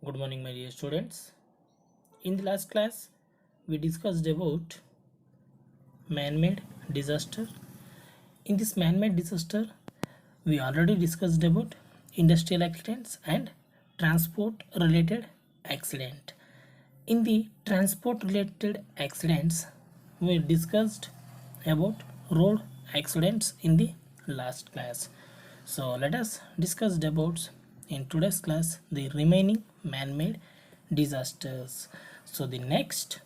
Good morning, my dear students. In the last class, we discussed about man-made disaster. In this man-made disaster, we already discussed about industrial accidents and transport-related accident. In the transport-related accidents, we discussed about road accidents in the last class. So let us discuss about in today's class the remaining man-made disasters. So the next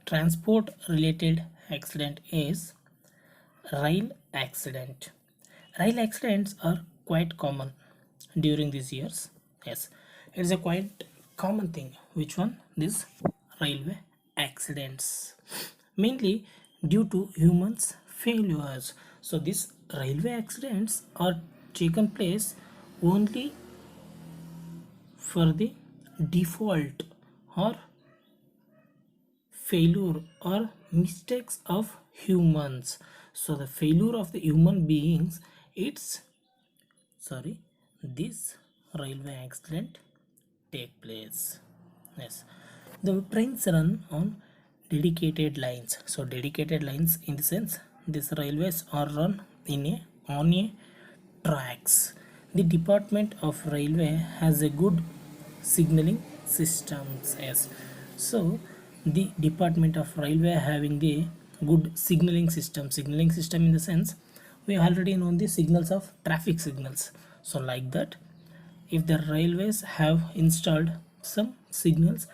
transport related accident is rail accident. Rail accidents are quite common during these years. Yes, it's a quite common thing. Which one? This railway accidents, mainly due to humans failures. So these railway accidents are taken place only for the default or failure or mistakes of humans. So the failure of the human beings, it's sorry, this railway accident take place. Yes, the trains run on dedicated lines. So dedicated lines in the sense these railways are run in a on a tracks. The department of railway has a good signaling systems. Yes, so the department of railway having the good signaling system in the sense we already know the signals of traffic signals. So like that, if the railways have installed some signals,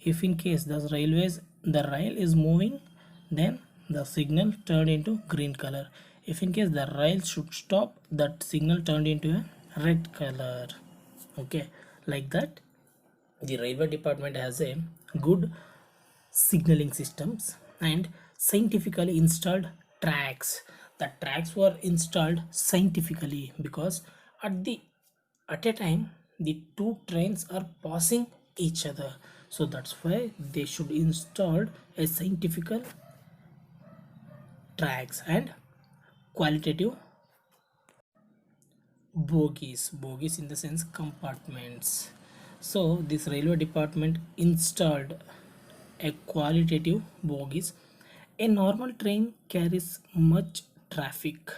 if in case the rail is moving, then the signal turned into green color. If in case the rail should stop, that signal turned into a red color. Okay, like that, the railway department has a good signaling systems and scientifically installed tracks. The tracks were installed scientifically because at the at a time the two trains are passing each other, so that's why they should install a scientifical tracks and qualitative bogies in the sense compartments. So this railway department installed a qualitative bogies. A normal train carries much traffic.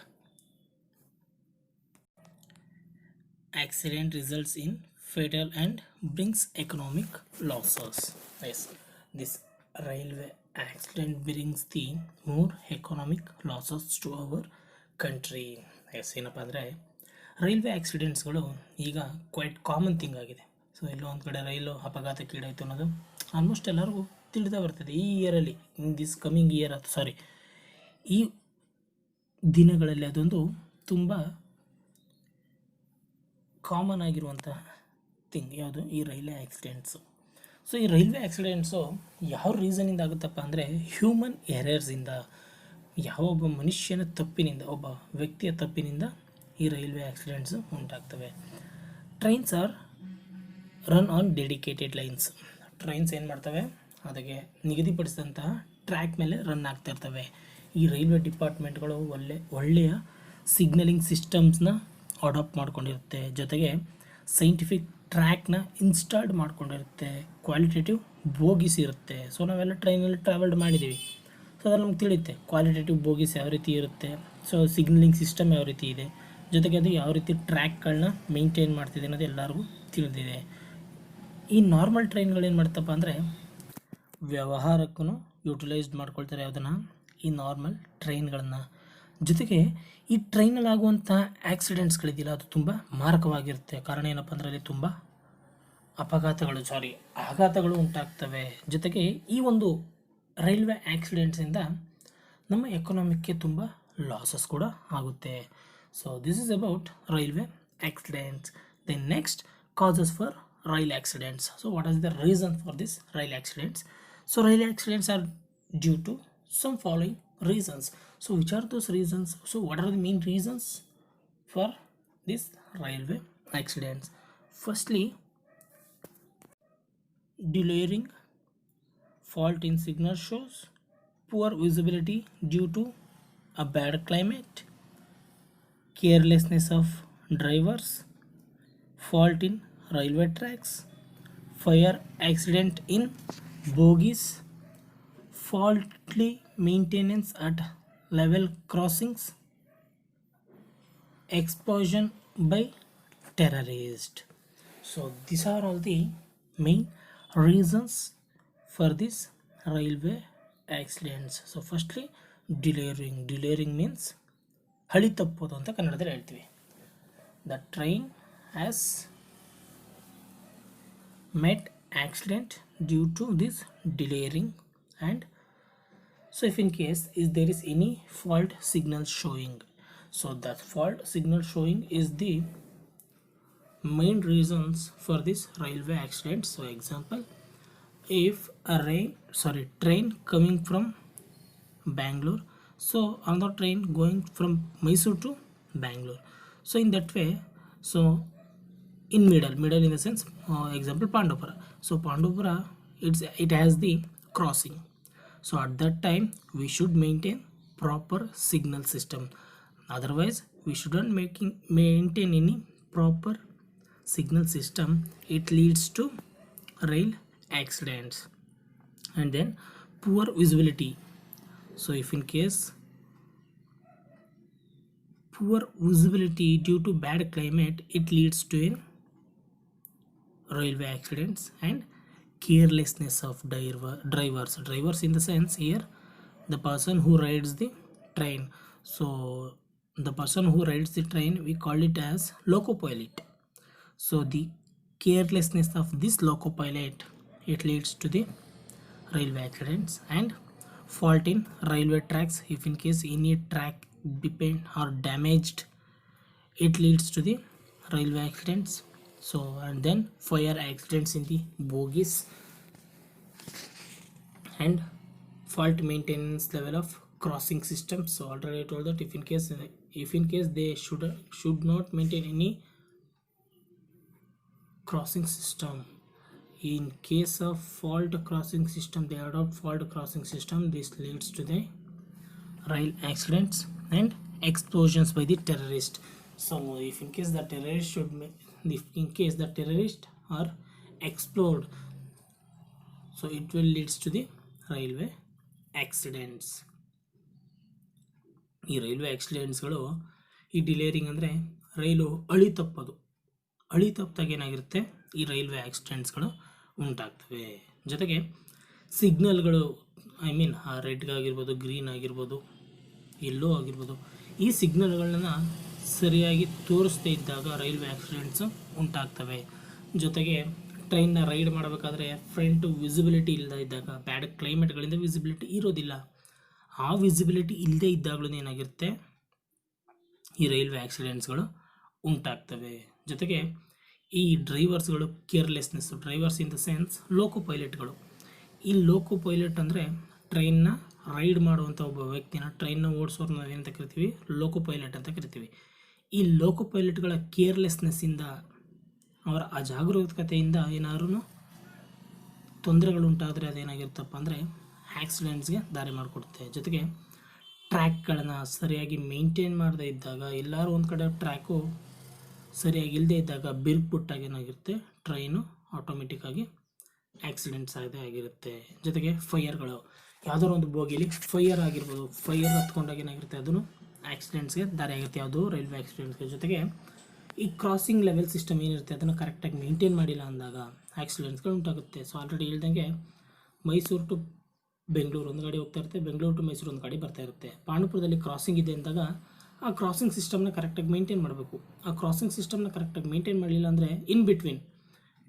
Accident results in fatal and brings economic losses. Yes, this railway accident brings the more economic losses to our country. Yes ಏನಪ್ಪ ಅಂದರೆ railway ಆಕ್ಸಿಡೆಂಟ್ಸ್ಗಳು ಈಗ quite common thing ಆಗಿದೆ. So ಎಲ್ಲೋ ಒಂದು ಕಡೆ ರೈಲು ಅಪಘಾತಕ್ಕೀಡಾಯಿತು ಅನ್ನೋದು almost ಎಲ್ಲರಿಗೂ ತಿಳಿದೇ ಬರ್ತದೆ. ಈ ಇಯರಲ್ಲಿ ಇನ್ ದಿಸ್ ಕಮಿಂಗ್ ಇಯರ್ ಸಾರಿ ಈ ದಿನಗಳಲ್ಲಿ ಅದೊಂದು ತುಂಬ ಕಾಮನ್ ಆಗಿರುವಂತಹ ಥಿಂಗ್ ಯಾವುದು ಈ ರೈಲ್ವೆ ಆಕ್ಸಿಡೆಂಟ್ಸು. ಸೊ ಈ ರೈಲ್ವೆ ಆಕ್ಸಿಡೆಂಟ್ಸು ಯಾವ ರೀಸನಿಂದ ಆಗುತ್ತಪ್ಪ ಅಂದರೆ ಹ್ಯೂಮನ್ ಎರರ್ಸಿಂದ, ಯಾವೊಬ್ಬ ಮನುಷ್ಯನ ತಪ್ಪಿನಿಂದ, ಒಬ್ಬ ವ್ಯಕ್ತಿಯ ತಪ್ಪಿನಿಂದ ಈ ರೈಲ್ವೆ ಆಕ್ಸಿಡೆಂಟ್ಸು ಉಂಟಾಗ್ತವೆ. Trains are run on dedicated lines. Trains ಏನು ಮಾಡ್ತವೆ, ಅದಕ್ಕೆ ನಿಗದಿಪಡಿಸಿದಂತಹ ಟ್ರ್ಯಾಕ್ ಮೇಲೆ ರನ್ ಆಗ್ತಾ ಇರ್ತವೆ. ಈ ರೈಲ್ವೆ ಡಿಪಾರ್ಟ್ಮೆಂಟ್ಗಳು ಒಳ್ಳೆಯ ಸಿಗ್ನಲಿಂಗ್ ಸಿಸ್ಟಮ್ಸ್ನ ಅಡಾಪ್ಟ್ ಮಾಡ್ಕೊಂಡಿರುತ್ತೆ, ಜೊತೆಗೆ ಸೈಂಟಿಫಿಕ್ ಟ್ರ್ಯಾಕ್ನ ಇನ್ಸ್ಟಾಲ್ಡ್ ಮಾಡ್ಕೊಂಡಿರುತ್ತೆ, ಕ್ವಾಲಿಟೇಟಿವ್ ಬೋಗಿಸ್ ಇರುತ್ತೆ. ಸೊ ನಾವೆಲ್ಲ ಟ್ರೈನಲ್ಲಿ ಟ್ರಾವೆಲ್ಡ್ ಮಾಡಿದ್ದೀವಿ, ಸೊ ಅದ್ರಲ್ಲಿ ನಮ್ಗೆ ತಿಳಿಯುತ್ತೆ ಕ್ವಾಲಿಟೇಟಿವ್ ಬೋಗಿಸ್ ಯಾವ ರೀತಿ ಇರುತ್ತೆ, ಸೊ ಸಿಗ್ನಲಿಂಗ್ ಸಿಸ್ಟಮ್ ಯಾವ ರೀತಿ ಇದೆ, ಜೊತೆಗೆ ಅದು ಯಾವ ರೀತಿ ಟ್ರ್ಯಾಕ್ಗಳನ್ನ ಮೇಂಟೈನ್ ಮಾಡ್ತಿದೆ ಅನ್ನೋದು ಎಲ್ಲರಿಗೂ ತಿಳಿದಿದೆ. ಈ ನಾರ್ಮಲ್ ಟ್ರೈನ್ಗಳೇನು ಮಾಡ್ತಪ್ಪ ಅಂದರೆ ವ್ಯವಹಾರಕ್ಕೂ ಯೂಟಿಲೈಸ್ಡ್ ಮಾಡ್ಕೊಳ್ತಾರೆ ಯಾವುದನ್ನು, ಈ ನಾರ್ಮಲ್ ಟ್ರೈನ್ಗಳನ್ನು. ಜೊತೆಗೆ ಈ ಟ್ರೈನಲ್ಲಿ ಆಗುವಂಥ ಆಕ್ಸಿಡೆಂಟ್ಸ್ಗಳಿದೆಯಲ್ಲ ಅದು ತುಂಬ ಮಾರಕವಾಗಿರುತ್ತೆ. ಕಾರಣ ಏನಪ್ಪ ಅಂದರೆ ಅಲ್ಲಿ ತುಂಬ ಆಘಾತಗಳು ಉಂಟಾಗ್ತವೆ. ಜೊತೆಗೆ ಈ ಒಂದು ರೈಲ್ವೆ ಆಕ್ಸಿಡೆಂಟ್ಸಿಂದ ನಮ್ಮ ಎಕನಾಮಿಕ್ಗೆ ತುಂಬ ಲಾಸಸ್ ಕೂಡ ಆಗುತ್ತೆ. So this is about railway accidents. The next causes for rail accidents. So what is the reason for this rail accidents? So rail accidents are due to some following reasons. So which are those reasons? So what are the main reasons for this railway accidents? Firstly, delaying, fault in signal shows, poor visibility due to a bad climate, carelessness of drivers, fault in railway tracks, fire accident in bogies, faulty maintenance at level crossings, explosion by terrorist. So these are all the main reasons for this railway accidents. So firstly, delaying means ಹಳಿ ತಪ್ಪೋದು ಅಂತ ಕನ್ನಡದಲ್ಲಿ ಹೇಳ್ತೀವಿ. The train has met accident due to this delaying. And so if in case there is any fault signal showing, so that fault signal showing is the main reasons for this railway accident. So example, if a train coming from Bangalore, so another train going from Mysore to Bangalore, so in that way, so in middle in the sense, example Pandopura, so Pandopura, it has the crossing, so at that time we should maintain proper signal system, otherwise we shouldn't maintain any proper signal system, it leads to rail accidents. And then poor visibility, so if in case poor visibility due to bad climate, it leads to in railway accidents. And carelessness of drivers in the sense here, the person who rides the train, so the person who rides the train, we call it as loco pilot. So the carelessness of this loco pilot, it leads to the railway accidents. And fault in railway tracks, if in case any track depend or damaged, it leads to the railway accidents. So and then fire accidents in the bogies, and fault maintenance level of crossing systems. So already I told that if in case they should not maintain any crossing system, in case of fault crossing system, they adopt fault crossing system, this leads to the rail accidents and explosions by the terrorist. So if in case the terrorist are explode, so it will leads to the railway accidents. ಈ railway ಆಕ್ಸಿಡೆಂಟ್ಸ್ಗಳು, ಈ ಡಿಲೇರಿಂಗ್ ಅಂದರೆ ರೈಲು ಹಳಿ ತಪ್ಪಿದಾಗ ಏನಾಗಿರುತ್ತೆ, ಈ railway ಆಕ್ಸಿಡೆಂಟ್ಸ್ಗಳು ಉಂಟಾಗ್ತವೆ. ಜೊತೆಗೆ ಸಿಗ್ನಲ್ಗಳು, I mean ರೆಡ್ಗಾಗಿರ್ಬೋದು, green ಆಗಿರ್ಬೋದು, ಎಲ್ಲೋ ಆಗಿರ್ಬೋದು, ಈ ಸಿಗ್ನಲ್ಗಳನ್ನ ಸರಿಯಾಗಿ ತೋರಿಸ್ದೇ ಇದ್ದಾಗ ರೈಲ್ವೆ ಆಕ್ಸಿಡೆಂಟ್ಸು ಉಂಟಾಗ್ತವೆ. ಜೊತೆಗೆ ಟ್ರೈನ್ನ ರೈಡ್ ಮಾಡಬೇಕಾದ್ರೆ ಫ್ರಂಟ್ ವಿಸಿಬಿಲಿಟಿ ಇಲ್ಲದೇ ಇದ್ದಾಗ, ಬ್ಯಾಡ್ ಕ್ಲೈಮೇಟ್ಗಳಿಂದ ವಿಸಿಬಿಲಿಟಿ ಇರೋದಿಲ್ಲ, ಆ ವಿಸಿಬಿಲಿಟಿ ಇಲ್ಲದೇ ಇದ್ದಾಗಲೂ ಏನಾಗಿರುತ್ತೆ, ಈ ರೈಲ್ವೆ ಆಕ್ಸಿಡೆಂಟ್ಸ್ಗಳು ಉಂಟಾಗ್ತವೆ. ಜೊತೆಗೆ ಈ ಡ್ರೈವರ್ಸ್ಗಳು carelessness, drivers in the sense loco ಪೈಲಟ್ಗಳು. ಈ ಲೋಕೋ ಪೈಲಟ್ ಅಂದರೆ ಟ್ರೈನ್ನ ರೈಡ್ ಮಾಡುವಂಥ ಒಬ್ಬ ವ್ಯಕ್ತಿನ, ಟ್ರೈನ್ನ ಓಡಿಸೋರು ನಾವೇನಂತ ಕರಿತೀವಿ, ಲೋಕೋ ಪೈಲಟ್ ಅಂತ ಕರಿತೀವಿ. ಈ ಲೋಕೋ ಪೈಲಟ್ಗಳ ಕೇರ್ಲೆಸ್ನೆಸ್ಸಿಂದ, ಅವರ ಅಜಾಗರೂಕತೆಯಿಂದ ಏನಾದ್ರೂ ತೊಂದರೆಗಳು ಉಂಟಾದರೆ ಅದೇನಾಗಿರುತ್ತಪ್ಪ ಅಂದರೆ ಆಕ್ಸಿಡೆಂಟ್ಸ್ಗೆ ದಾರಿ ಮಾಡಿಕೊಡುತ್ತೆ. ಜೊತೆಗೆ ಟ್ರ್ಯಾಕ್ಗಳನ್ನು ಸರಿಯಾಗಿ ಮೇಂಟೈನ್ ಮಾಡದೇ ಇದ್ದಾಗ, ಎಲ್ಲರೂ ಒಂದು ಕಡೆ ಟ್ರ್ಯಾಕು ಸರಿಯಾಗಿ ಇಲ್ಲದೇ ಇದ್ದಾಗ ಬಿರುಕುಬಿಟ್ಟಾಗ ಏನಾಗಿರುತ್ತೆ, ಟ್ರೈನು ಆಟೋಮೆಟಿಕ್ಕಾಗಿ ಆಕ್ಸಿಡೆಂಟ್ಸ್ ಆಗಿರುತ್ತೆ. ಜೊತೆಗೆ ಫೈರ್ಗಳು, ಯಾವುದಾದ್ರು ಒಂದು ಬೋಗಿಲಿ ಫೈರ್ ಆಗಿರ್ಬೋದು, ಫೈರ್ ಹತ್ಕೊಂಡಾಗ ಏನಾಗಿರುತ್ತೆ, ಅದನ್ನು ಆಕ್ಸಿಡೆಂಟ್ಸ್ಗೆ ದಾರಿ ಆಗಿರುತ್ತೆ, ಯಾವುದು ರೈಲ್ವೆ ಆಕ್ಸಿಡೆಂಟ್ಸ್ಗೆ. ಜೊತೆಗೆ ಈ ಕ್ರಾಸಿಂಗ್ ಲೆವೆಲ್ ಸಿಸ್ಟಮ್ ಏನಿರುತ್ತೆ, ಅದನ್ನು ಕರೆಕ್ಟಾಗಿ ಮೇಂಟೈನ್ ಮಾಡಿಲ್ಲ ಅಂದಾಗ ಆಕ್ಸಿಡೆಂಟ್ಸ್ಗಳು ಉಂಟಾಗುತ್ತೆ. ಸೊ ಆಲ್ರೆಡಿ ಹೇಳ್ದಂಗೆ ಮೈಸೂರು ಟು ಬೆಂಗಳೂರು ಒಂದು ಗಾಡಿ ಹೋಗ್ತಾ ಇರುತ್ತೆ, ಬೆಂಗಳೂರು ಟು ಮೈಸೂರು ಒಂದು ಗಾಡಿ ಬರ್ತಾ ಇರುತ್ತೆ. ಪಾಂಡುಪುರದಲ್ಲಿ ಕ್ರಾಸಿಂಗ್ ಇದೆ ಅಂದಾಗ ಆ ಕ್ರಾಸಿಂಗ್ ಸಿಸ್ಟಮ್ನ ಕರೆಕ್ಟಾಗಿ ಮೇಂಟೈನ್ ಮಾಡಬೇಕು. ಆ ಕ್ರಾಸಿಂಗ್ ಸಿಸ್ಟಮ್ನ ಕರೆಕ್ಟಾಗಿ ಮೇಂಟೈನ್ ಮಾಡಲಿಲ್ಲ ಅಂದರೆ in between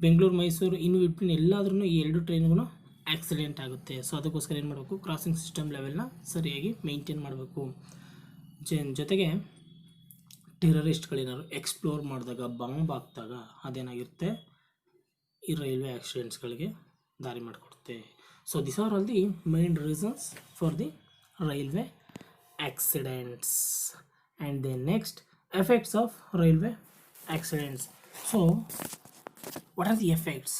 Bengaluru Mysuru in between ಎಲ್ಲಾದ್ರೂ ಈ ಎರಡು ಟ್ರೈನ್ಗೂ ಆಕ್ಸಿಡೆಂಟ್ ಆಗುತ್ತೆ. ಸೊ ಅದಕ್ಕೋಸ್ಕರ ಏನು ಮಾಡಬೇಕು, ಕ್ರಾಸಿಂಗ್ ಸಿಸ್ಟಮ್ ಲೆವೆಲ್ನ ಸರಿಯಾಗಿ ಮೇಂಟೈನ್ ಮಾಡಬೇಕು. ಜೊತೆಗೆ ಟೆರರಿಸ್ಟ್ಗಳೇನಾದ್ರು ಎಕ್ಸ್ಪ್ಲೋರ್ ಮಾಡಿದಾಗ, ಬಾಂಬ್ ಹಾಕಿದಾಗ ಅದೇನಾಗಿರುತ್ತೆ, ಈ ರೈಲ್ವೆ ಆಕ್ಸಿಡೆಂಟ್ಸ್ಗಳಿಗೆ ದಾರಿ ಮಾಡಿಕೊಡುತ್ತೆ. So this are all the main reasons for the railway accidents. And then next, effects of railway accidents. So what are the effects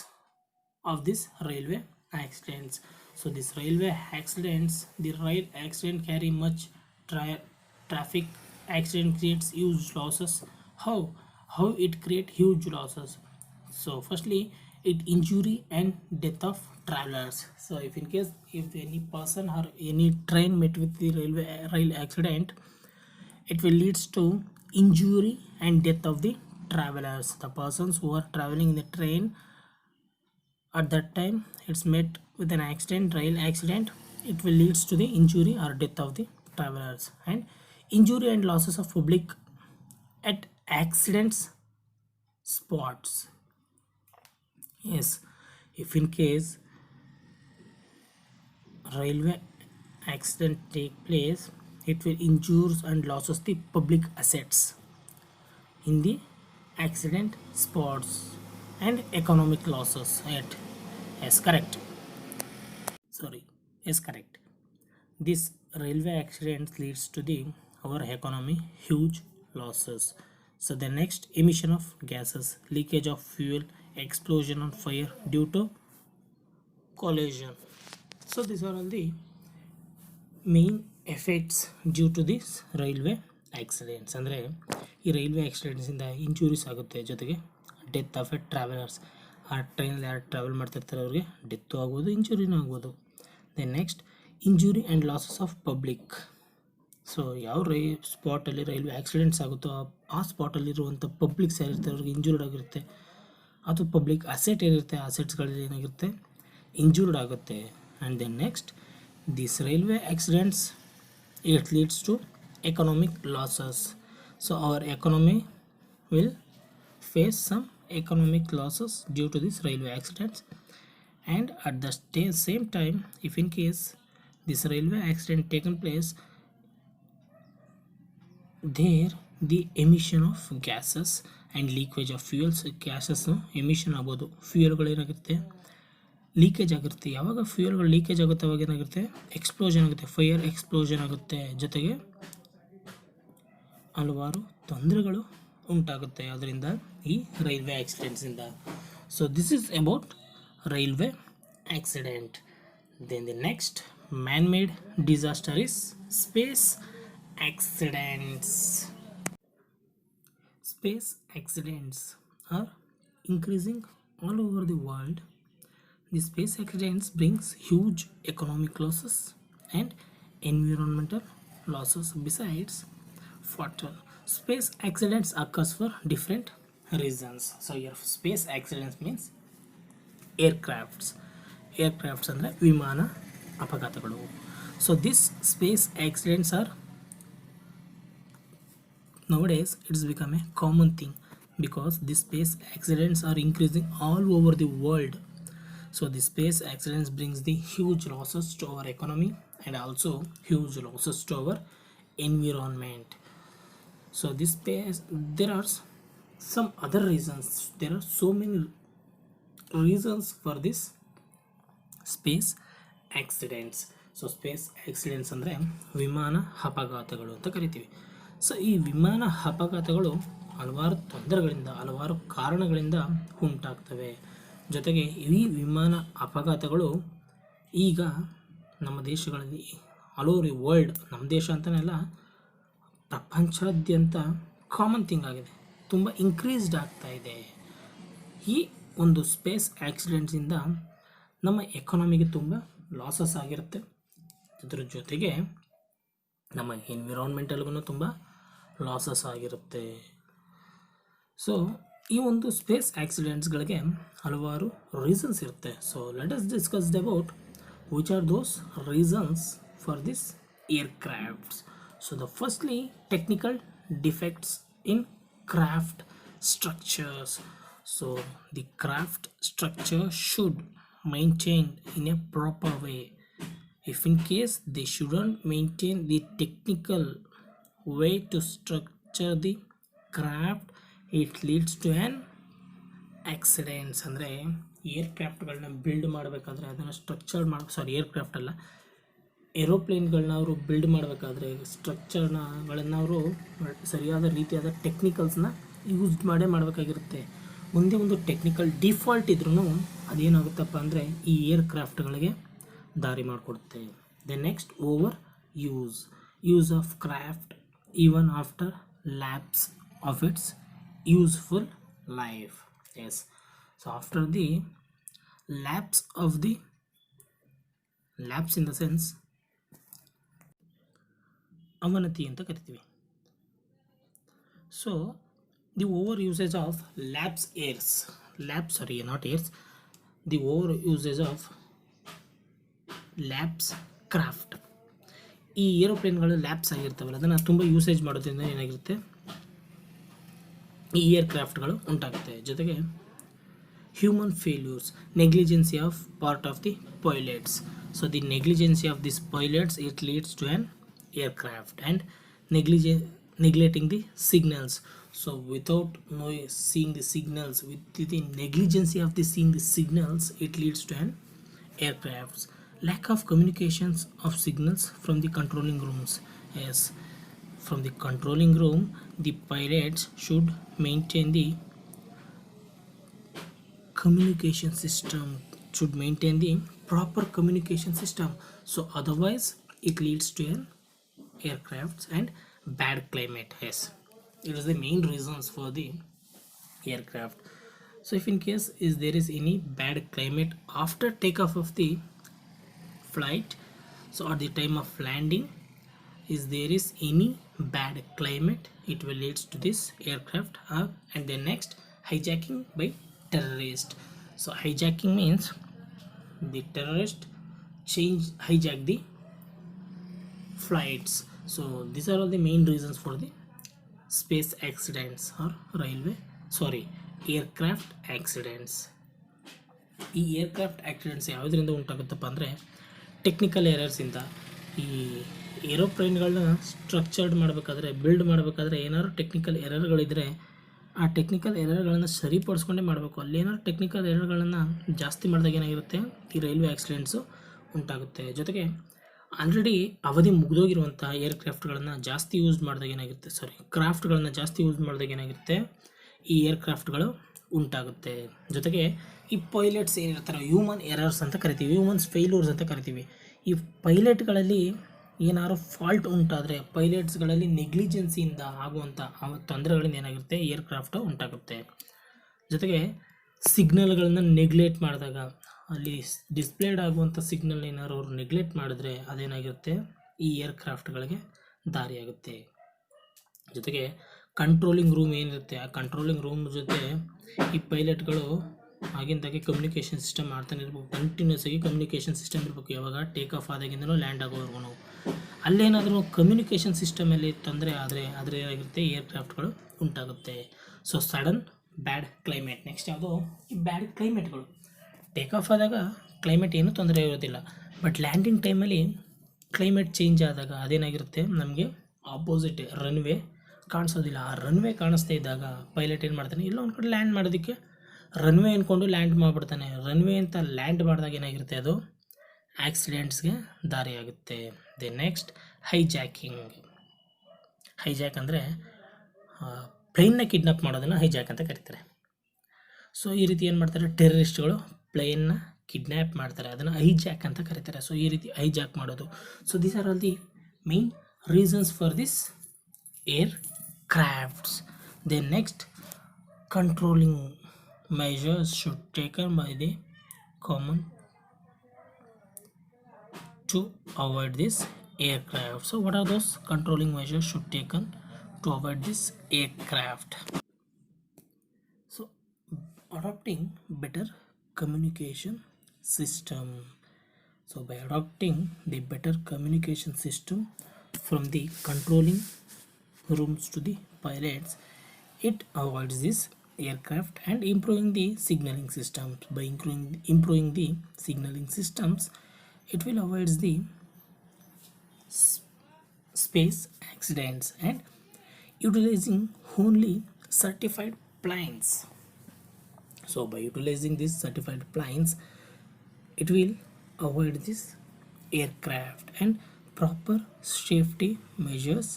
of this railway accidents? So this railway accidents, the rail accident carry much traffic. Accident creates huge losses. How it create huge losses? So firstly, it injury and death of travelers. So if in case if any person or any train met with the rail accident, it will leads to injury and death of the travelers, the persons who are traveling in the train. At that time it's met with an accident, rail accident, it will leads to the injury or death of the travelers. And injury and losses of public at accidents spots. Yes, if in case railway accident take place, it will injures and losses the public assets in the accident spots and economic losses at. Yes, correct. Sorry. Yes, correct. This railway accident leads to the our economy huge losses. So the next, emission of gases, leakage of fuel, explosion on fire due to collision. So these are all the main effects due to this railway accidents. ಅಂದರೆ ಈ railway ಆಕ್ಸಿಡೆಂಟ್ಸಿಂದ injuries ಆಗುತ್ತೆ, ಜೊತೆಗೆ death of A travellers. ಆ ಟ್ರೈನಲ್ಲಿ ಯಾರು travel ಮಾಡ್ತಿರ್ತಾರೆ ಅವ್ರಿಗೆ ಡೆತ್ತು ಆಗ್ಬೋದು, ಇಂಜುರಿನೂ ಆಗ್ಬೋದು. Then next, injury and losses of public. So ಯಾವ ಸ್ಪಾಟಲ್ಲಿ ರೈಲ್ವೆ ಆಕ್ಸಿಡೆಂಟ್ಸ್ ಆಗುತ್ತೋ ಆ ಸ್ಪಾಟಲ್ಲಿರುವಂಥ ಪಬ್ಲಿಕ್ಸ್ ಯಾರಿರ್ತಾರೆ ಅವ್ರಿಗೆ ಇಂಜೂರ್ಡ್ ಆಗಿರುತ್ತೆ. ಅದು ಪಬ್ಲಿಕ್ ಅಸೆಟ್ ಏನಿರುತ್ತೆ ಆ ಅಸೆಟ್ಸ್ಗಳಲ್ಲಿ ಏನಾಗಿರುತ್ತೆ, ಇಂಜೂರ್ಡ್ ಆಗುತ್ತೆ. And then next, these railway accidents, it leads to economic losses. So our economy will face some economic losses due to these railway accidents. And at the same time, if in case this railway accident taken place, there the emission of gases and leakage of fuels. gases emission ಆಗ್ಬೋದು, ಫ್ಯೂಯಲ್ಗಳೇನಾಗುತ್ತೆ leakage ಆಗಿರುತ್ತೆ. ಯಾವಾಗ ಫ್ಯೂಯಲ್ಗಳು leakage ಆಗುತ್ತೆ ಅವಾಗ ಏನಾಗುತ್ತೆ, explosion ಆಗುತ್ತೆ, fire explosion ಆಗುತ್ತೆ, ಜೊತೆಗೆ ಹಲವಾರು ತೊಂದರೆಗಳು ಉಂಟಾಗುತ್ತೆ ಅದರಿಂದ, ಈ ರೈಲ್ವೆ ಆಕ್ಸಿಡೆಂಟ್ಸಿಂದ. So this is about railway accident. Then the next man made disaster is space accidents. Space accidents are increasing all over the world. The space accidents brings huge economic losses and environmental losses. Besides, fatal space accidents occurs for different reasons. So here space accidents means aircrafts. Aircrafts andre vimana apagataಗಳು. So these space accidents are nowadays it's become a common thing because the space accidents are increasing all over the world. So the space accidents brings the huge losses to our economy and also huge losses to our environment. So this space, there are some other reasons. There are so many reasons for this space accidents. So space accidents ಅಂದ್ರೆ ವಿಮಾನ ಅಪಘಾತಗಳು ಅಂತ ಕರಿತೀವಿ. So ಈ ವಿಮಾನ ಅಪಘಾತಗಳು ಹಲವಾರು ತೊಂದರೆಗಳಿಂದ, ಹಲವಾರು ಕಾರಣಗಳಿಂದ ಉಂಟಾಗ್ತವೆ. ಜೊತೆಗೆ ಈ ವಿಮಾನ ಅಪಘಾತಗಳು ಈಗ ನಮ್ಮ ದೇಶಗಳಲ್ಲಿ ಆಲ್ ಓವರ್ ದಿ ವರ್ಲ್ಡ್, ನಮ್ಮ ದೇಶ ಅಂತಲೇ ಅಲ್ಲ ಪ್ರಪಂಚಾದ್ಯಂತ ಕಾಮನ್ ಥಿಂಗ್ ಆಗಿದೆ, ತುಂಬ ಇನ್ಕ್ರೀಸ್ಡ್ ಆಗ್ತಾ ಇದೆ. ಈ ಒಂದು ಸ್ಪೇಸ್ ಆಕ್ಸಿಡೆಂಟ್ಸಿಂದ ನಮ್ಮ ಎಕಾನಮಿಗೆ ತುಂಬ ಲಾಸಸ್ ಆಗಿರುತ್ತೆ. ಅದ್ರ ಜೊತೆಗೆ ನಮ್ಮ ಎನ್ವಿರಾನ್ಮೆಂಟಲ್ಗೂ ತುಂಬ ಲಾಸಸ್ ಆಗಿರುತ್ತೆ. ಸೊ ಈ ಒಂದು ಸ್ಪೇಸ್ ಆಕ್ಸಿಡೆಂಟ್ಸ್ಗಳಿಗೆ ಹಲವಾರು ರೀಸನ್ಸ್ ಇರುತ್ತೆ. So let us discuss about which are those reasons for this aircrafts. So the firstly technical defects in craft structures. So the craft structure should maintain in a proper way. If in case they shouldn't maintain the technical way to structure the craft, it leads to an accidents. ಅಂದರೆ ಏರ್ಕ್ರಾಫ್ಟ್ಗಳನ್ನ build ಮಾಡಬೇಕಾದ್ರೆ ಅದನ್ನು structured aircraft ಅಲ್ಲ, ಏರೋಪ್ಲೇನ್ಗಳನ್ನ ಅವರು build ಮಾಡಬೇಕಾದ್ರೆ ಸ್ಟ್ರಕ್ಚರ್ಗಳನ್ನು ಅವರು ಸರಿಯಾದ ರೀತಿಯಾದ ಟೆಕ್ನಿಕಲ್ಸ್ನ use ಮಾಡಬೇಕಾಗಿರುತ್ತೆ. ಮುಂದೆ ಒಂದು ಟೆಕ್ನಿಕಲ್ ಡಿಫಾಲ್ಟ್ ಇದ್ರೂ ಅದೇನಾಗುತ್ತಪ್ಪ ಅಂದರೆ ಈ ಏರ್ಕ್ರಾಫ್ಟ್ಗಳಿಗೆ ದಾರಿ ಮಾಡಿಕೊಡುತ್ತೆ. The next, over use of craft even after lapse of its useful life. Yes, So after the lapse of the lapse in the sense ಅವನತಿ ಅಂತ ಕರಿತೀವಿ. So the over usage of the over usage of lapse craft, ಈ ಏರೋಪ್ಲೇನ್ಗಳು labs ಆಗಿರ್ತವಲ್ಲ ಅದನ್ನು ತುಂಬ usage ಮಾಡೋದ್ರಿಂದ ಏನಾಗಿರುತ್ತೆ, ಈ ಏರ್ ಕ್ರಾಫ್ಟ್ಗಳು ಉಂಟಾಗುತ್ತೆ. ಜೊತೆಗೆ human failures, negligence of part of the pilots. So the negligence of this pilots it leads to on aircraft and neglecting the signals. So without seeing the signals, with the negligence of the seeing the signals, it leads to an aircrafts. Lack of communications of signals from the controlling rooms. Yes, from the controlling room the pilots should maintain the communication system, should maintain the proper communication system. So otherwise it leads to an aircrafts and bad climate. Yes, it is the main reasons for the aircraft. So if in case is there is any bad climate after takeoff of the flight, so at the time of landing is there is any bad climate, it will leads to this aircraft. And then next, hijacking by terrorist. So hijacking means the terrorist hijack the flights. So these are all the main reasons for the space accidents or aircraft accidents. ಈ aircraft accidents ಯಾವುದರಿಂದ ಉಂಟಾಗುತ್ತಪ್ಪ ಅಂದರೆ technical ಎರರ್ಸಿಂದ. ಈ ಏರೋಪ್ಲೇನ್ಗಳನ್ನ structured ಮಾಡಬೇಕಾದ್ರೆ, build ಮಾಡಬೇಕಾದ್ರೆ ಏನಾದ್ರು technical ಎರರ್ಗಳಿದ್ರೆ ಆ technical ಎರರ್ಗಳನ್ನು ಸರಿಪಡಿಸ್ಕೊಂಡೇ ಮಾಡಬೇಕು. ಅಲ್ಲೇನಾದ್ರು technical ಎರರ್ಗಳನ್ನು ಜಾಸ್ತಿ ಮಾಡಿದಾಗ ಏನಾಗಿರುತ್ತೆ, ಈ ರೈಲ್ವೆ ಆಕ್ಸಿಡೆಂಟ್ಸು ಉಂಟಾಗುತ್ತೆ. ಜೊತೆಗೆ ಆಲ್ರೆಡಿ ಅವಧಿ ಮುಗಿದೋಗಿರುವಂಥ ಏರ್ಕ್ರಾಫ್ಟ್ಗಳನ್ನು ಜಾಸ್ತಿ ಯೂಸ್ ಮಾಡಿದಾಗ ಏನಾಗಿರುತ್ತೆ, ಕ್ರಾಫ್ಟ್ಗಳನ್ನು ಜಾಸ್ತಿ ಯೂಸ್ ಮಾಡಿದಾಗ ಏನಾಗಿರುತ್ತೆ, ಈ ಏರ್ಕ್ರಾಫ್ಟ್ಗಳು ಉಂಟಾಗುತ್ತೆ. ಜೊತೆಗೆ ಈ ಪೈಲಟ್ಸ್ ಏನಿರ್ತಾರೆ ಹ್ಯೂಮನ್ ಎರರ್ಸ್ ಅಂತ ಕರಿತೀವಿ, ಹ್ಯೂಮನ್ಸ್ ಫೇಲ್ಯೂರ್ಸ್ ಅಂತ ಕರಿತೀವಿ. ಈ ಪೈಲಟ್ಗಳಲ್ಲಿ ಏನಾದ್ರು ಫಾಲ್ಟ್ ಉಂಟಾದರೆ, ಪೈಲಟ್ಸ್ಗಳಲ್ಲಿ ನೆಗ್ಲಿಜೆನ್ಸಿಯಿಂದ ಆಗುವಂಥ ತೊಂದರೆಗಳಿಂದ ಏನಾಗಿರುತ್ತೆ, ಏರ್ಕ್ರಾಫ್ಟು ಉಂಟಾಗುತ್ತೆ. ಜೊತೆಗೆ ಸಿಗ್ನಲ್ಗಳನ್ನು ನೆಗ್ಲೆಕ್ಟ್ ಮಾಡಿದಾಗ, ಅಲ್ಲಿ ಡಿಸ್ಪ್ಲೇಡ್ ಆಗುವಂಥ ಸಿಗ್ನಲ್ ಏನಾದ್ರು ಅವರು ನೆಗ್ಲೆಕ್ಟ್ ಮಾಡಿದ್ರೆ ಅದೇನಾಗಿರುತ್ತೆ, ಈ ಏರ್ಕ್ರಾಫ್ಟ್ಗಳಿಗೆ ದಾರಿಯಾಗುತ್ತೆ. ಜೊತೆಗೆ ಕಂಟ್ರೋಲಿಂಗ್ ರೂಮ್ ಏನಿರುತ್ತೆ, ಆ ಕಂಟ್ರೋಲಿಂಗ್ ರೂಮ್ ಜೊತೆ ಈ ಪೈಲಟ್ಗಳು ಆಗಿಂದಾಗೆ ಕಮ್ಯುನಿಕೇಷನ್ ಸಿಸ್ಟಮ್ ಮಾಡ್ತಾನೆ ಇರ್ಬೇಕು, ಕಂಟಿನ್ಯೂಸ್ ಆಗಿ ಕಮ್ಯುನಿಕೇಷನ್ ಸಿಸ್ಟಮ್ ಇರಬೇಕು. ಯಾವಾಗ ಟೇಕ್ ಆಫ್ ಆದಾಗಿಂದನೂ ಲ್ಯಾಂಡ್ ಆಗೋವರೆಗೂ ಅಲ್ಲೇನಾದರೂ ಕಮ್ಯುನಿಕೇಷನ್ ಸಿಸ್ಟಮಲ್ಲಿ ತೊಂದರೆ ಆದರೆ ಏನಾಗಿರುತ್ತೆ, ಏರ್ಕ್ರಾಫ್ಟ್ಗಳು ಉಂಟಾಗುತ್ತೆ. ಸೊ ಸಡನ್ ಬ್ಯಾಡ್ ಕ್ಲೈಮೇಟ್. ನೆಕ್ಸ್ಟ್ ಯಾವುದೋ ಈ ಬ್ಯಾಡ್ ಕ್ಲೈಮೇಟ್ಗಳು. ಟೇಕ್ ಆಫ್ ಆದಾಗ ಕ್ಲೈಮೇಟ್ ಏನೂ ತೊಂದರೆ ಇರೋದಿಲ್ಲ, ಬಟ್ ಲ್ಯಾಂಡಿಂಗ್ ಟೈಮಲ್ಲಿ ಕ್ಲೈಮೇಟ್ ಚೇಂಜ್ ಆದಾಗ ಅದೇನಾಗಿರುತ್ತೆ, ನಮಗೆ ಆಪೋಸಿಟ್ ರನ್ವೇ ಕಾಣಿಸೋದಿಲ್ಲ. ಆ ರನ್ವೇ ಕಾಣಿಸ್ತಾ ಇದ್ದಾಗ ಪೈಲಟ್ ಏನು ಮಾಡ್ತಾನೆ, ಇಲ್ಲ ಒಂದು ಕಡೆ ಲ್ಯಾಂಡ್ ಮಾಡೋದಕ್ಕೆ ರನ್ವೇ ಅಂದ್ಕೊಂಡು ಲ್ಯಾಂಡ್ ಮಾಡಿಬಿಡ್ತಾನೆ. ರನ್ವೇ ಅಂತ ಲ್ಯಾಂಡ್ ಮಾಡಿದಾಗ ಏನಾಗಿರುತ್ತೆ, ಅದು ಆಕ್ಸಿಡೆಂಟ್ಸ್ಗೆ ದಾರಿಯಾಗುತ್ತೆ. ದೆ ನೆಕ್ಸ್ಟ್ ಹೈಜಾಕ್ ಅಂದರೆ ಪ್ಲೇನ್ನ ಕಿಡ್ನಾಪ್ ಮಾಡೋದನ್ನು ಹೈಜಾಕ್ ಅಂತ ಕರೀತಾರೆ. ಸೊ ಈ ರೀತಿ ಏನು ಮಾಡ್ತಾರೆ, ಟೆರರಿಸ್ಟ್ಗಳು ಪ್ಲೇನ್ನ ಕಿಡ್ನ್ಯಾಪ್ ಮಾಡ್ತಾರೆ, ಅದನ್ನು ಹೈಜಾಕ್ ಅಂತ ಕರೀತಾರೆ. ಸೊ ಈ ರೀತಿ ಹೈಜಾಕ್ ಮಾಡೋದು. So these are all the main reasons for this air crafts. Then next, controlling measures should taken by the common to avoid this aircraft. So what are those controlling measures should taken to avoid this aircraft? So adopting better communication system. So by adopting the better communication system from the controlling rooms to the pilots, it avoids this aircraft and improving the signaling systems. By improving the signaling systems, it will avoid the space accidents and utilizing only certified planes. So by utilizing these certified planes, it will avoid this aircraft. And proper safety measures,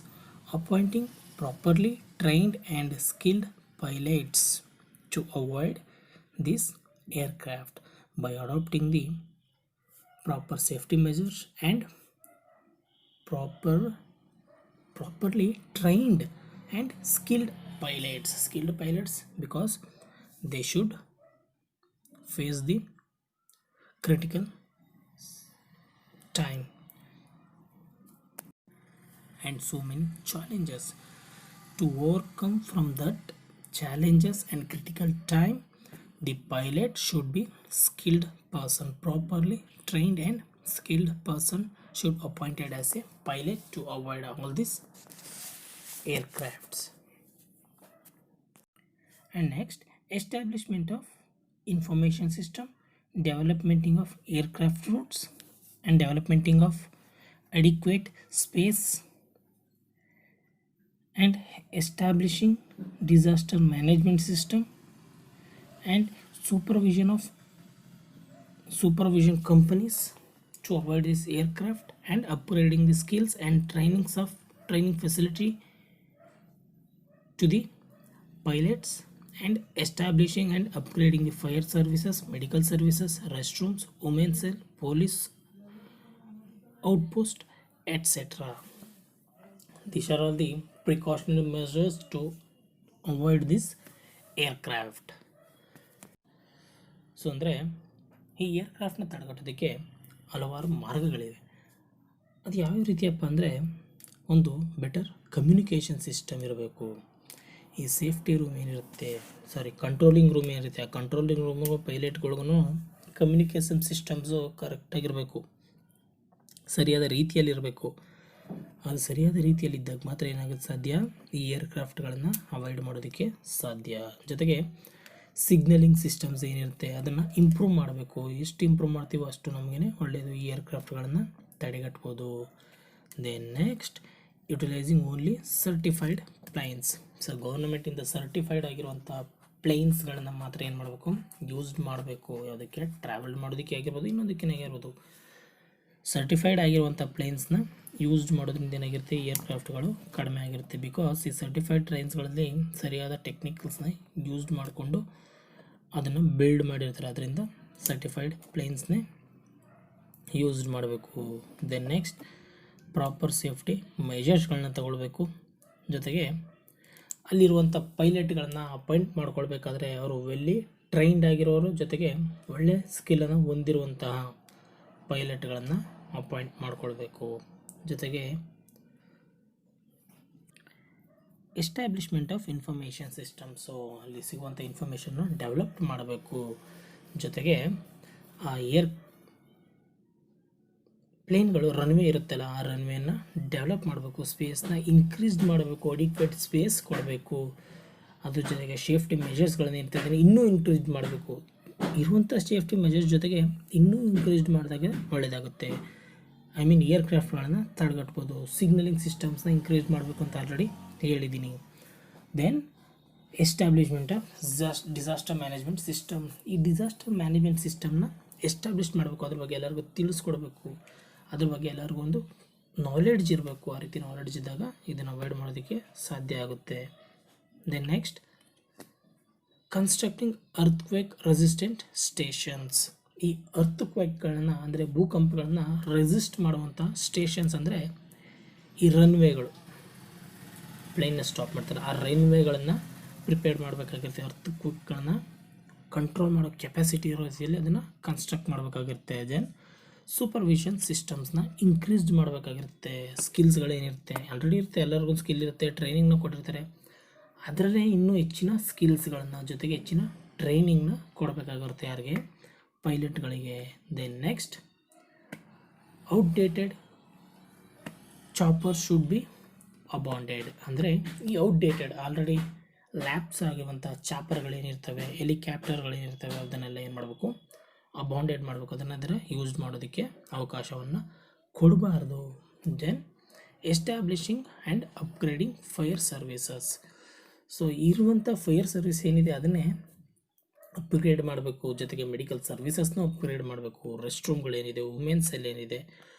appointing properly trained and skilled pilots to avoid this aircraft. By adopting the proper safety measures and properly trained and skilled pilots, because they should face the critical time and so many challenges. To overcome from that challenges and critical time, the pilot should be skilled person, properly trained and skilled person should appointed as a pilot to avoid all these aircrafts. And next, establishment of information system, developmenting of aircraft routes, and developmenting of adequate space, and establishing disaster management system, and supervision companies to avoid this aircraft, and upgrading the skills and training facility to the pilots, and establishing and upgrading the fire services, medical services, restrooms, women's cell, police outpost, etc. These are all the precautionary measures to avoid this aircraft. So ಅಂದರೆ ಈ ಏರ್ಕ್ರಾಫ್ಟ್ನ ತಡೆಗಟ್ಟೋದಕ್ಕೆ ಹಲವಾರು ಮಾರ್ಗಗಳಿವೆ. ಅದು ಯಾವ ರೀತಿಯಪ್ಪ ಅಂದರೆ, ಒಂದು better communication system ಇರಬೇಕು. ಈ ಸೇಫ್ಟಿ ರೂಮ್ ಏನಿರುತ್ತೆ, ಕಂಟ್ರೋಲಿಂಗ್ ರೂಮ್ ಏನಿರುತ್ತೆ, ಆ ಕಂಟ್ರೋಲಿಂಗ್ ರೂಮು ಪೈಲಟ್ಗಳಿಗೂ ಕಮ್ಯುನಿಕೇಷನ್ ಸಿಸ್ಟಮ್ಸು ಕರೆಕ್ಟಾಗಿರಬೇಕು, ಸರಿಯಾದ ರೀತಿಯಲ್ಲಿರಬೇಕು. ಅದು ಸರಿಯಾದ ರೀತಿಯಲ್ಲಿದ್ದಾಗ ಮಾತ್ರ ಏನಾಗುತ್ತೆ ಸಾಧ್ಯ, ಈ ಏರ್ಕ್ರಾಫ್ಟ್ಗಳನ್ನು ಅವಾಯ್ಡ್ ಮಾಡೋದಕ್ಕೆ ಸಾಧ್ಯ. ಜೊತೆಗೆ ಸಿಗ್ನಲಿಂಗ್ ಸಿಸ್ಟಮ್ಸ್ ಏನಿರುತ್ತೆ ಅದನ್ನು ಇಂಪ್ರೂವ್ ಮಾಡಬೇಕು. ಎಷ್ಟು ಇಂಪ್ರೂವ್ ಮಾಡ್ತೀವೋ ಅಷ್ಟು ನಮಗೇ ಒಳ್ಳೆಯದು, ಈ ಏರ್ಕ್ರಾಫ್ಟ್ಗಳನ್ನು ತಡೆಗಟ್ಬೋದು. Then next, utilizing only certified planes. ಗೌರ್ಮೆಂಟಿಂದ ಸರ್ಟಿಫೈಡ್ ಆಗಿರುವಂಥ ಪ್ಲೇನ್ಸ್ಗಳನ್ನು ಮಾತ್ರ ಏನು ಮಾಡಬೇಕು, ಯೂಸ್ ಮಾಡಬೇಕು. ಯಾವುದಕ್ಕೆ, ಟ್ರಾವೆಲ್ ಮಾಡೋದಕ್ಕೆ ಆಗಿರ್ಬೋದು, ಇನ್ನೊಂದಕ್ಕೆ ಆಗಿರ್ಬೋದು. ಸರ್ಟಿಫೈಡ್ ಆಗಿರುವಂಥ ಪ್ಲೇನ್ಸ್ನ ಯೂಸ್ ಮಾಡೋದ್ರಿಂದ ಏನಾಗಿರುತ್ತೆ, ಏರ್ಕ್ರಾಫ್ಟ್ಗಳು ಕಡಿಮೆ ಆಗಿರುತ್ತೆ. ಬಿಕಾಸ್ ಈ ಸರ್ಟಿಫೈಡ್ ಟ್ರೈನ್ಸ್ಗಳಲ್ಲಿ ಸರಿಯಾದ ಟೆಕ್ನಿಕಲ್ಸ್ನ ಯೂಸ್ ಮಾಡಿಕೊಂಡು ಅದನ್ನು ಬಿಲ್ಡ್ ಮಾಡಿರ್ತಾರೆ. ಅದರಿಂದ ಸರ್ಟಿಫೈಡ್ ಪ್ಲೇನ್ಸ್ನೇ ಯೂಸ್ ಮಾಡಬೇಕು. ದೆನ್ ನೆಕ್ಸ್ಟ್, ಪ್ರಾಪರ್ ಸೇಫ್ಟಿ ಮೆಜರ್ಸ್ಗಳನ್ನ ತಗೊಳ್ಬೇಕು. ಜೊತೆಗೆ ಅಲ್ಲಿರುವಂಥ ಪೈಲಟ್ಗಳನ್ನು ಅಪಾಯಿಂಟ್ ಮಾಡ್ಕೊಳ್ಬೇಕಾದ್ರೆ ಅವರು ವೆಲ್ಲಿ ಟ್ರೈನ್ಡ್ ಆಗಿರೋರು, ಜೊತೆಗೆ ಒಳ್ಳೆಯ ಸ್ಕಿಲ್ಲನ್ನು ಹೊಂದಿರುವಂತಹ ಪೈಲಟ್ಗಳನ್ನು ಅಪಾಯಿಂಟ್ ಮಾಡ್ಕೊಳ್ಬೇಕು. ಜೊತೆಗೆ establishment of information system. So ಅಲ್ಲಿ ಸಿಗುವಂಥ ಇನ್ಫಾರ್ಮೇಷನ್ನ ಡೆವಲಪ್ ಮಾಡಬೇಕು. ಜೊತೆಗೆ ಆ ಪ್ಲೇನ್ಗಳು ರನ್ವೇ ಇರುತ್ತಲ್ಲ, ಆ ರನ್ವೇನ ಡೆವಲಪ್ ಮಾಡಬೇಕು, ಸ್ಪೇಸ್ನ ಇನ್ಕ್ರೀಸ್ ಮಾಡಬೇಕು, ಅಡಿಕ್ವೇಟ್ ಸ್ಪೇಸ್ ಕೊಡಬೇಕು. ಅದ್ರ ಜೊತೆಗೆ ಸೇಫ್ಟಿ ಮೆಜರ್ಸ್ಗಳನ್ನು ಇರ್ತದೆ ಇನ್ನೂ ಇನ್ಕ್ರೀಸ್ ಮಾಡಬೇಕು. ಇರುವಂಥ ಸೇಫ್ಟಿ ಮೆಜರ್ಸ್ ಜೊತೆಗೆ ಇನ್ನೂ ಇನ್ಕ್ರೀಸ್ ಮಾಡಿದಾಗ ಒಳ್ಳೆಯದಾಗುತ್ತೆ. ಏರ್ಕ್ರಾಫ್ಟ್ಗಳನ್ನು ತಡೆಗಟ್ಬೋದು. ಸಿಗ್ನಲಿಂಗ್ ಸಿಸ್ಟಮ್ಸ್ನ ಇನ್ಕ್ರೀಸ್ ಮಾಡಬೇಕು ಅಂತ ಆಲ್ರೆಡಿ ಹೇಳಿದ್ದೀನಿ. Then establishment of disaster management system. ಈ ಡಿಸಾಸ್ಟರ್ ಮ್ಯಾನೇಜ್ಮೆಂಟ್ ಸಿಸ್ಟಮ್ನ ಎಸ್ಟಾಬ್ಲಿಷ್ ಮಾಡಬೇಕು, ಅದ್ರ ಬಗ್ಗೆ ಎಲ್ಲರಿಗೂ ತಿಳಿಸ್ಕೊಡ್ಬೇಕು, ಅದ್ರ ಬಗ್ಗೆ ಎಲ್ಲರಿಗೂ ಒಂದು ನಾಲೆಡ್ಜ್ ಇರಬೇಕು. ಆ ರೀತಿ ನಾಲೆಡ್ಜ್ ಇದ್ದಾಗ ಇದನ್ನು ಅವಾಯ್ಡ್ ಮಾಡೋದಕ್ಕೆ ಸಾಧ್ಯ ಆಗುತ್ತೆ. Then next, constructing earthquake resistant stations. ಈ ಅರ್ಥಕ್ವೇಕ್ಗಳನ್ನ ಅಂದರೆ ಭೂಕಂಪಗಳನ್ನ ರೆಸಿಸ್ಟ್ ಮಾಡುವಂಥ ಸ್ಟೇಷನ್ಸ್ ಅಂದರೆ ಈ ರನ್ವೇಗಳು, ಪ್ಲೇನ್ನ ಸ್ಟಾಪ್ ಮಾಡ್ತಾರೆ, ಆ ರನ್ವೇಗಳನ್ನು ಪ್ರಿಪೇರ್ ಮಾಡಬೇಕಾಗಿರುತ್ತೆ. ಅರ್ಥಕ್ವೇಕ್ಗಳನ್ನ ಕಂಟ್ರೋಲ್ ಮಾಡೋ ಕೆಪಾಸಿಟಿ ಇರೋ ರೀತಿಯಲ್ಲಿ ಅದನ್ನು ಕನ್ಸ್ಟ್ರಕ್ಟ್ ಮಾಡಬೇಕಾಗಿರುತ್ತೆ. ದೆನ್ ಸೂಪರ್ವಿಷನ್ ಸಿಸ್ಟಮ್ಸ್ನ ಇನ್ಕ್ರೀಸ್ ಮಾಡಬೇಕಾಗಿರುತ್ತೆ. ಸ್ಕಿಲ್ಸ್ಗಳೇನಿರುತ್ತೆ ಆಲ್ರೆಡಿ ಇರುತ್ತೆ, ಎಲ್ಲರಿಗೂ ಸ್ಕಿಲ್ ಇರುತ್ತೆ, ಟ್ರೈನಿಂಗ್ನ ಕೊಟ್ಟಿರ್ತಾರೆ. ಅದರಲ್ಲೇ ಇನ್ನೂ ಹೆಚ್ಚಿನ ಸ್ಕಿಲ್ಸ್ಗಳನ್ನು ಜೊತೆಗೆ ಹೆಚ್ಚಿನ ಟ್ರೈನಿಂಗ್ನ ಕೊಡಬೇಕಾಗಿರುತ್ತೆ. ಯಾರಿಗೆ, ಪೈಲಟ್ಗಳಿಗೆ. Then next, outdated chopper should be abandoned. ಅಂದರೆ ಈ ಔಟ್ಡೇಟೆಡ್ ಆಲ್ರೆಡಿ ಲ್ಯಾಪ್ಸ್ ಆಗಿರುವಂಥ ಚಾಪರ್ಗಳೇನಿರ್ತವೆ, ಹೆಲಿಕಾಪ್ಟರ್ಗಳೇನಿರ್ತವೆ ಅದನ್ನೆಲ್ಲ ಏನು ಮಾಡಬೇಕು, ಅಬಾಂಡೆಡ್ ಮಾಡಬೇಕು. ಅದರ ಯೂಸ್ ಮಾಡೋದಕ್ಕೆ ಅವಕಾಶವನ್ನು ಕೊಡಬಾರ್ದು. Then establishing and upgrading fire services. So ಇರುವಂಥ ಫೈರ್ ಸರ್ವಿಸ್ ಏನಿದೆ ಅದನ್ನೇ ಅಪ್ಗ್ರೇಡ್ ಮಾಡಬೇಕು. ಜೊತೆಗೆ ಮೆಡಿಕಲ್ ಸರ್ವಿಸಸ್ನ ಅಪ್ಗ್ರೇಡ್ ಮಾಡಬೇಕು. ರೆಸ್ಟ್ ರೂಮ್ಗಳೇನಿದೆ, ವುಮೆನ್ಸ್ ಸೆಲ್ ಏನಿದೆ,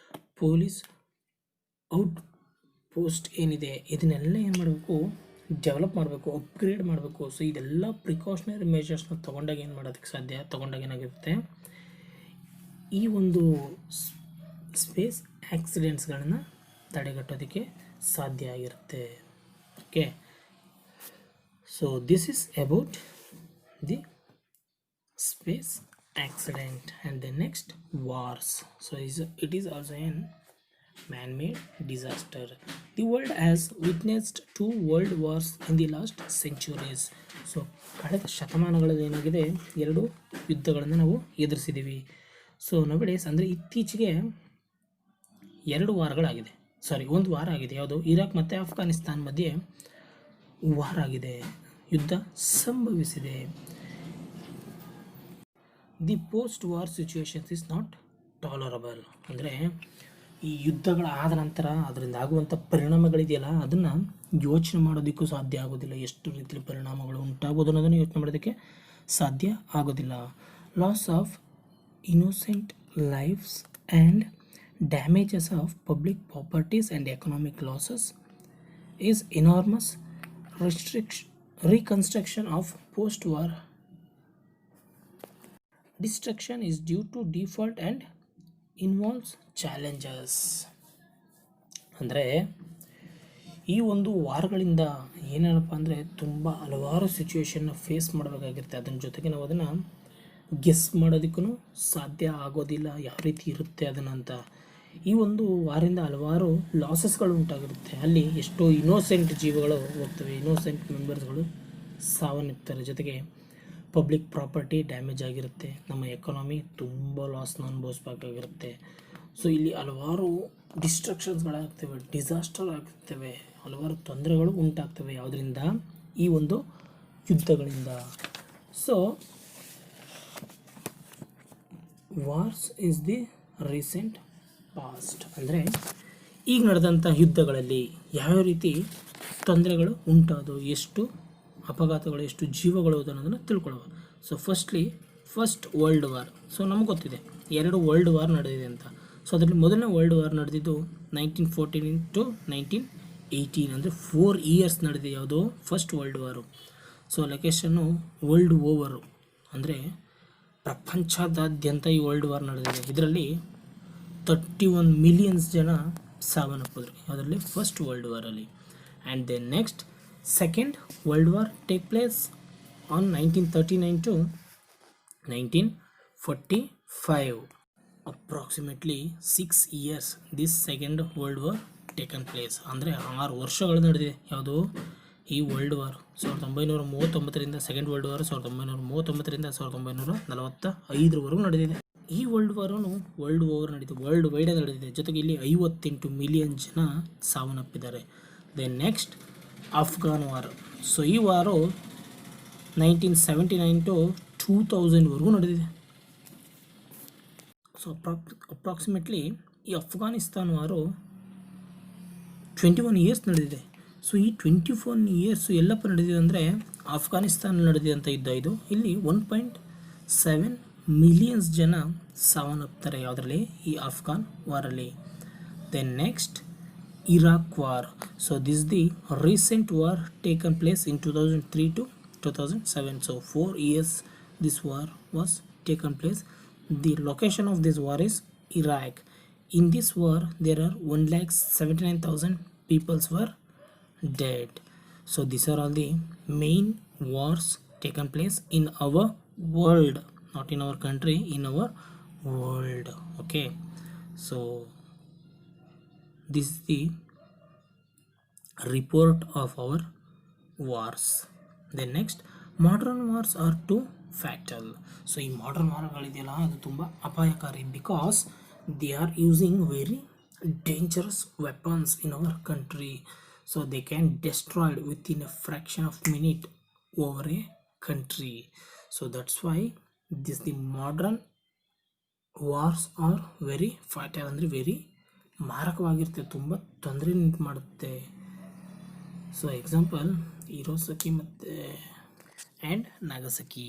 ಪೊಲೀಸ್ ಔಟ್ ಪೋಸ್ಟ್ ಏನಿದೆ, ಇದನ್ನೆಲ್ಲ ಏನು ಮಾಡಬೇಕು, ಡೆವಲಪ್ ಮಾಡಬೇಕು, ಅಪ್ಗ್ರೇಡ್ ಮಾಡಬೇಕು. ಸೊ ಇದೆಲ್ಲ ಪ್ರಿಕಾಷನರಿ ಮೆಜರ್ಸ್ನ ತೊಗೊಂಡಾಗ ಏನು ಮಾಡೋದಕ್ಕೆ ಸಾಧ್ಯ, ತೊಗೊಂಡಾಗ ಏನಾಗಿರುತ್ತೆ, ಈ ಒಂದು ಸ್ಪೇಸ್ ಆಕ್ಸಿಡೆಂಟ್ಸ್ಗಳನ್ನ ತಡೆಗಟ್ಟೋದಕ್ಕೆ ಸಾಧ್ಯ ಆಗಿರುತ್ತೆ. Okay, so this is about the space accident. And then next, wars. So it is also an man-made disaster. The world has witnessed 2 world wars in the last centuries. So ಕಳೆದ ಶತಮಾನಗಳಲ್ಲಿ ಏನಾಗಿದೆ, 2 ಯುದ್ಧಗಳನ್ನು ನಾವು ಎದುರಿಸಿದ್ದೀವಿ. So nowadays ಅಂದರೆ ಇತ್ತೀಚೆಗೆ 2 ವಾರಗಳಾಗಿದೆ, ಒಂದು ವಾರ ಆಗಿದೆ. ಯಾವುದು, Iraq ಮತ್ತು ಅಫ್ಘಾನಿಸ್ತಾನ್ ಮಧ್ಯೆ ವಾರ ಆಗಿದೆ, ಯುದ್ಧ ಸಂಭವಿಸಿದೆ. The post war situations is not tolerable. ಅಂದರೆ ಈ ಯುದ್ಧಗಳಾದ ನಂತರ ಅದರಿಂದ ಆಗುವಂಥ ಪರಿಣಾಮಗಳಿದೆಯಲ್ಲ, ಅದನ್ನು ಯೋಚನೆ ಮಾಡೋದಕ್ಕೂ ಸಾಧ್ಯ ಆಗೋದಿಲ್ಲ. ಎಷ್ಟು ರೀತಿಯ ಪರಿಣಾಮಗಳು ಉಂಟಾಗೋದು ಅನ್ನೋದನ್ನು ಯೋಚನೆ ಮಾಡೋದಕ್ಕೆ ಸಾಧ್ಯ ಆಗೋದಿಲ್ಲ. Loss of innocent lifes and damages of public properties and economic losses is enormous. reconstruction of post-war destruction is due to default and involves challenges. ಅಂದರೆ ಈ ಒಂದು ವಾರಗಳಿಂದ ಏನೇನಪ್ಪ ಅಂದರೆ ತುಂಬ ಹಲವಾರು ಸಿಚುವೇಶನ್ನ ಫೇಸ್ ಮಾಡಬೇಕಾಗಿರುತ್ತೆ. ಅದರ ಜೊತೆಗೆ ನಾವು ಅದನ್ನು ಗೆಸ್ ಮಾಡೋದಕ್ಕೂ ಸಾಧ್ಯ ಆಗೋದಿಲ್ಲ, ಯಾವ ರೀತಿ ಇರುತ್ತೆ ಅದನ್ನು ಅಂತ. ಈ ಒಂದು ವಾರದಿಂದ ಹಲವಾರು ಲಾಸಸ್ಗಳು ಉಂಟಾಗಿರುತ್ತೆ. ಅಲ್ಲಿ ಎಷ್ಟೋ ಇನ್ನೋಸೆಂಟ್ ಜೀವಗಳು ಹೋಗ್ತವೆ, ಇನ್ನೋಸೆಂಟ್ ಮೆಂಬರ್ಸ್ಗಳು ಸಾವನ್ನಪ್ತಾರೆ. ಜೊತೆಗೆ ಪಬ್ಲಿಕ್ ಪ್ರಾಪರ್ಟಿ ಡ್ಯಾಮೇಜ್ ಆಗಿರುತ್ತೆ, ನಮ್ಮ ಎಕಾನಮಿ ತುಂಬ ಲಾಸ್ನ ಅನುಭವಿಸ್ಬೇಕಾಗಿರುತ್ತೆ. ಸೊ ಇಲ್ಲಿ ಹಲವಾರು ಡಿಸ್ಟ್ರಕ್ಷನ್ಸ್ಗಳಾಗ್ತವೆ, ಡಿಸಾಸ್ಟರ್ ಆಗ್ತವೆ, ಹಲವಾರು ತೊಂದರೆಗಳು ಉಂಟಾಗ್ತವೆ. ಯಾವುದರಿಂದ? ಈ ಒಂದು ಯುದ್ಧಗಳಿಂದ. So wars is the recent past. ಅಂದರೆ ಈಗ ನಡೆದಂಥ ಯುದ್ಧಗಳಲ್ಲಿ ಯಾವ್ಯಾವ ರೀತಿ ತೊಂದರೆಗಳು ಉಂಟಾದವು, ಎಷ್ಟು ಅಪಘಾತಗಳು, ಎಷ್ಟು ಜೀವಗಳು ಅನ್ನೋದನ್ನು ತಿಳ್ಕೊಳ್ಳುವ. So first world war. So ನಮ್ಗೆ ಗೊತ್ತಿದೆ 2 ವರ್ಲ್ಡ್ ವಾರ್ ನಡೆದಿದೆ ಅಂತ. ಸೊ ಅದರಲ್ಲಿ ಮೊದಲನೇ ವರ್ಲ್ಡ್ ವಾರ್ ನಡೆದಿದ್ದು 1914 to 1918, ಅಂದರೆ 4 years ನಡೆದಿದೆ. ಯಾವುದೋ first world ವಾರು. So location world over, ಅಂದರೆ ಪ್ರಪಂಚದಾದ್ಯಂತ ಈ ವರ್ಲ್ಡ್ ವಾರ್ ನಡೆದಿದೆ. ಇದರಲ್ಲಿ 31 million ಜನ ಸಾವನ್ನಪ್ಪಿದ್ರು. ಅದರಲ್ಲಿ ಫಸ್ಟ್ ವರ್ಲ್ಡ್ ವಾರಲ್ಲಿ. And then next second world war take place on 1939 to 1945. Approximately 6 years this second world war taken place. ಅಂದರೆ 6 ವರ್ಷಗಳು ನಡೆದಿದೆ ಯಾವುದು, ಈ ವರ್ಲ್ಡ್ ವಾರ್. 1939ರಿಂದ ಸೆಕೆಂಡ್ ವರ್ಲ್ಡ್ ವಾರ್ 1939ರಿಂದ 1945ವರೆಗೂ ನಡೆದಿದೆ. ಈ ವರ್ಲ್ಡ್ ವಾರೂ ವರ್ಲ್ಡ್ ಓವರ್ ನಡೆದಿದೆ, ವರ್ಲ್ಡ್ ವೈಡ್ ನಡೆದಿದೆ. ಜೊತೆಗೆ ಇಲ್ಲಿ 58 million ಜನ ಸಾವನ್ನಪ್ಪಿದ್ದಾರೆ. Then next Afghan war. So ಈ ವಾರು 1979 to 2000ವರೆಗೂ ನಡೆದಿದೆ. ಸೊ ಅಪ್ರಾಕ್ಸಿಮೇಟ್ಲಿ ಈ ಅಫ್ಘಾನಿಸ್ತಾನ್ ವಾರು 21 years ನಡೆದಿದೆ. ಸೊ ಈ 21 years ಎಲ್ಲಪ್ಪ ನಡೆದಿದೆ ಅಂದರೆ ಆಫ್ಘಾನಿಸ್ತಾನ ನಡೆದಿದೆ ಅಂತ ಯುದ್ಧ ಇದು. ಇಲ್ಲಿ 1.7 million ಜನ ಸಾವನ್ನಪ್ತಾರೆ. ಯಾವುದರಲ್ಲಿ? ಈ ಅಫ್ಘಾನ್ ವಾರಲ್ಲಿ. Then next Iraq war. So this the recent war taken place in 2003 to 2007. So 4 years this war was taken place. The location of this war is Iraq. In this war there are 1,79,000 people were dead. So these are all the main wars taken place in our world, not in our country, in our world. Okay, so this is the report of our wars. Then next, modern wars are too fatal. So ಈ modern ವಾರ್ಗಳಿದೆಯಲ್ಲ, ಅದು ತುಂಬ ಅಪಾಯಕಾರಿ, because they are using very dangerous weapons in our country. So they can destroy within a fraction of minute over a country. So that's why the modern wars are very fatal, ಅಂದರೆ very ಮಾರಕವಾಗಿರುತ್ತೆ, ತುಂಬ ತೊಂದರೆ ಉಂಟು ಮಾಡುತ್ತೆ. So example ಹಿರೋಸಕಿ ಮತ್ತು and ನಾಗಸಕಿ.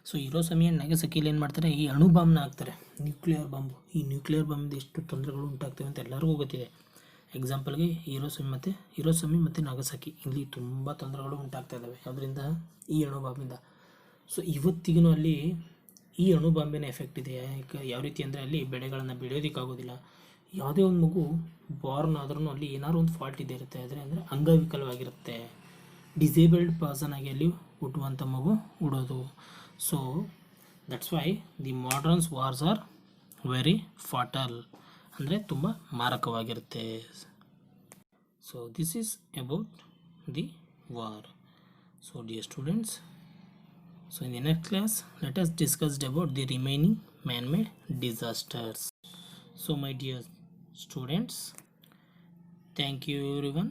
So ಹಿರೋಸಮಿ and ನಾಗಸಕಿಲಿ ಏನು ಮಾಡ್ತಾರೆ, ಈ ಅಣು ಬಾಂಬ್ನ ಹಾಕ್ತಾರೆ, ನ್ಯೂಕ್ಲಿಯರ್ ಬಾಂಬು. ಈ ನ್ಯೂಕ್ಲಿಯರ್ ಬಾಂಬಿಂದ ಎಷ್ಟು ತೊಂದರೆಗಳು ಉಂಟಾಗ್ತವೆ ಅಂತ ಎಲ್ಲರಿಗೂ ಗೊತ್ತಿದೆ. ಎಕ್ಸಾಂಪಲ್ಗೆ ಹಿರೋಸಮಿ ಮತ್ತು ನಾಗಸಕಿ, ಇಲ್ಲಿ ತುಂಬ ತೊಂದರೆಗಳು ಉಂಟಾಗ್ತಾ ಇದ್ದಾವೆ. ಅದರಿಂದ ಈ ಅಣು ಬಾಂಬಿಂದ. ಸೊ ಇವತ್ತಿಗೂ ಅಲ್ಲಿ ಈ ಅಣು ಬಾಂಬಿನ ಎಫೆಕ್ಟ್ ಇದೆ. ಯಾವ ರೀತಿ ಅಂದರೆ ಅಲ್ಲಿ ಬೆಳೆಗಳನ್ನು ಬೆಳೆಯೋದಕ್ಕಾಗೋದಿಲ್ಲ. ಯಾವುದೇ ಒಂದು ಮಗು ಬಾರ್ನ್ ಆದ್ರೂ ಅಲ್ಲಿ ಏನಾದ್ರು ಒಂದು ಫಾಲ್ಟ್ ಇದ್ದೇ ಇರುತ್ತೆ. ಅಂದರೆ ಅಂಗವಿಕಲವಾಗಿರುತ್ತೆ, ಡಿಸೇಬಲ್ಡ್ ಪರ್ಸನ್ ಆಗಿ ಅಲ್ಲಿ ಹುಟ್ಟುವಂಥ ಮಗು ಹುಡೋದು. So that's why the moderns wars are very fatal, ಅಂದರೆ ತುಂಬ ಮಾರಕವಾಗಿರುತ್ತೆ. So this is about the war. So dear students, so in the next class let us discuss about the remaining man-made disasters. So my dear students, thank you everyone.